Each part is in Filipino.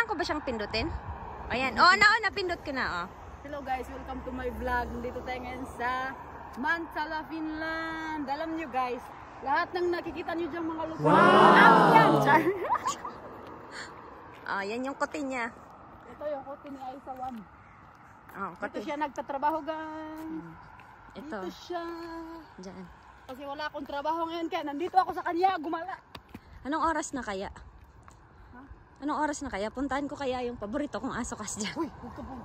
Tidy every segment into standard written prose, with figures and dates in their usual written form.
Kailangan ko ba siyang pindutin? Ayan. Oh, napindot ko na, oh. Hello guys, welcome to my vlog. Nandito tayo ngayon sa Mantala, Finland. Alam nyo guys, lahat ng nakikita nyo dyan mga lupa. Wow! Yan, char. Oh, yan yung kote niya. Ito yung kote ni Aisa Wam. Oh, kote. Dito siya nagtatrabaho guys. Ito. Dito siya. Diyan. Kasi wala akong trabaho ngayon kaya nandito ako sa kanya, gumala. Anong oras na kaya? Ha? Anong oras na kaya? Puntahan ko kaya yung paborito kong asokas dyan. Uy, huwag ka po.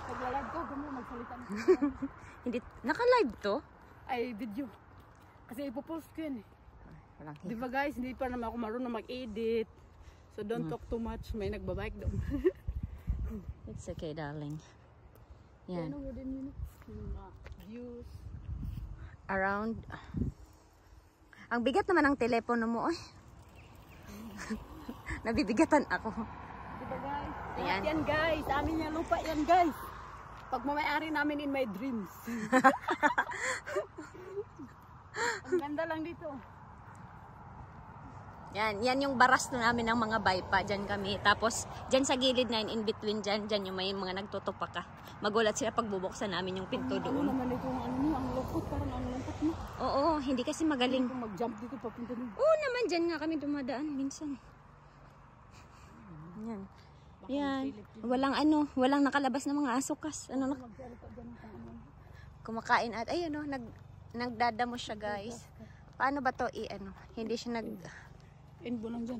Naglalag ko, gano'n magsalita na. Hindi, naka-live to? Ay, video. Kasi ipopost ko yan eh. Walang Di ba guys, hindi pa naman ako marunong mag-edit. So don't talk too much. May nagbabike doon. It's okay, darling. Yan. Ano mo din yun? Yung mga views. Around. Ang bigat naman ng telepono mo, eh. Nabibigatan ako. Di ba guys? Ayan. Lahat yan guys. Amin yung lupa yan guys. Pag mamayari namin in my dreams. Ang ganda lang dito. Yan yung baras na namin ng mga baypa. Diyan kami. Tapos, diyan sa gilid na in between dyan yung may mga nagtutupa ka. Magulat sila pag bubuksan namin yung pinto Ano doon. naman ito, ano mo, ang lukot, parang ang lungkot mo. Oo, hindi kasi magaling. Kung mag-jump dito, papunta dito. Oo naman, dyan nga kami dumadaan minsan. Yan. Yan. Walang nakalabas na mga asukas. Kumakain at, ayun o, nagdadamo siya guys. Paano ba to Hindi siya Inbo lang dyan.